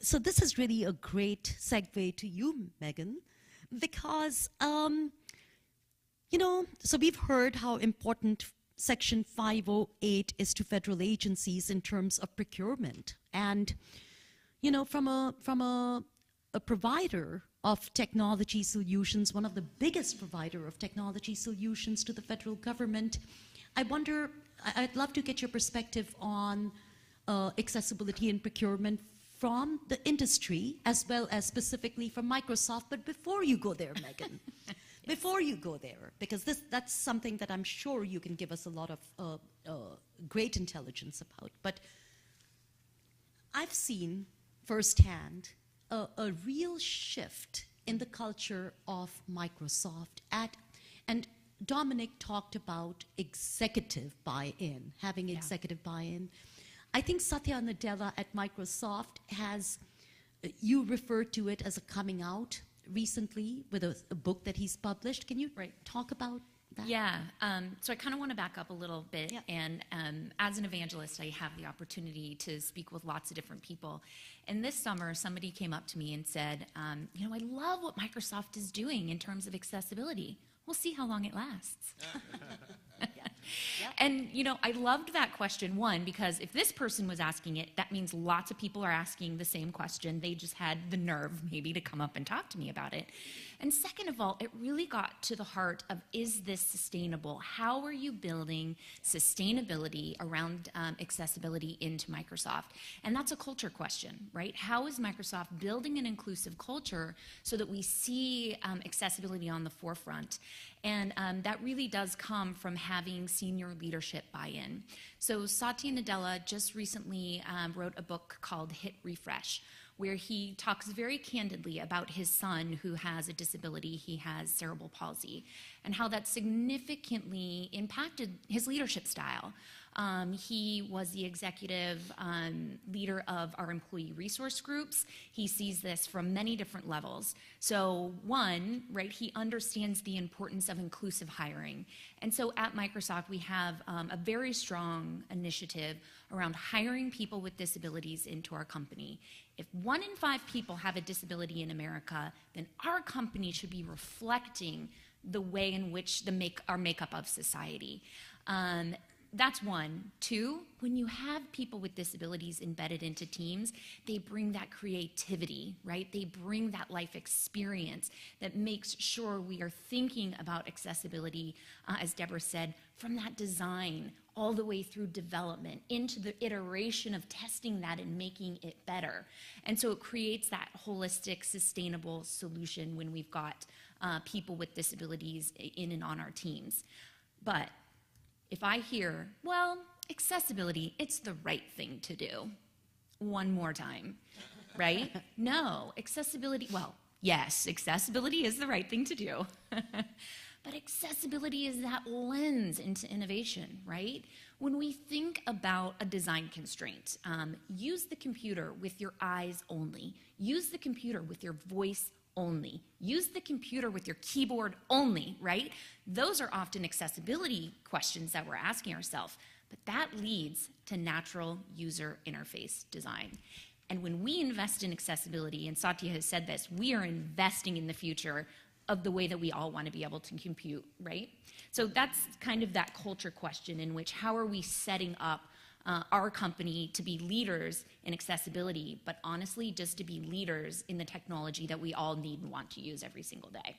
So this is really a great segue to you, Megan, because, so we've heard how important Section 508 is to federal agencies in terms of procurement. And, from a provider of technology solutions, one of the biggest provider of technology solutions to the federal government, I'd love to get your perspective on accessibility and procurement from the industry, as well as specifically from Microsoft. But before you go there, Megan, before you go there, because that's something that I'm sure you can give us a lot of great intelligence about. But I've seen firsthand a real shift in the culture of Microsoft. And Dominic talked about executive buy-in, having executive buy-in. I think Satya Nadella at Microsoft you referred to it as a coming out recently with a book that he's published. Can you talk about that? Yeah, so I kind of want to back up a little bit. Yeah. And as an evangelist, I have the opportunity to speak with lots of different people. And this summer, somebody came up to me and said, I love what Microsoft is doing in terms of accessibility. We'll see how long it lasts. Yeah. And, I loved that question, one, because if this person was asking it, that means lots of people are asking the same question. They just had the nerve maybe to come up and talk to me about it. And second of all, it really got to the heart of, is this sustainable? How are you building sustainability around accessibility into Microsoft? And that's a culture question, right? How is Microsoft building an inclusive culture so that we see accessibility on the forefront? And that really does come from having senior leadership buy-in. So Satya Nadella just recently wrote a book called Hit Refresh, where he talks very candidly about his son who has a disability. He has cerebral palsy, and how that significantly impacted his leadership style. He was the executive leader of our employee resource groups. He sees this from many different levels. So one, he understands the importance of inclusive hiring. And so at Microsoft, we have a very strong initiative around hiring people with disabilities into our company. If 1 in 5 people have a disability in America, then our company should be reflecting the way in which our makeup of society. That's one. Two, when you have people with disabilities embedded into teams, they bring that creativity, right? They bring that life experience that makes sure we are thinking about accessibility, as Deborah said, from that design all the way through development into the iteration of testing that and making it better. And so it creates that holistic, sustainable solution when we've got people with disabilities in and on our teams. But if I hear, well, accessibility, it's the right thing to do, one more time, right? No, accessibility, well, yes, accessibility is the right thing to do. But accessibility is that lens into innovation, right? When we think about a design constraint, use the computer with your eyes only. Use the computer with your voice only. Use the computer with your keyboard only, right? Those are often accessibility questions that we're asking ourselves, but that leads to natural user interface design. And when we invest in accessibility, and Satya has said this, we are investing in the future of the way that we all want to be able to compute, right? So that's kind of that culture question in which how are we setting up our company to be leaders in accessibility, but honestly, just to be leaders in the technology that we all need and want to use every single day.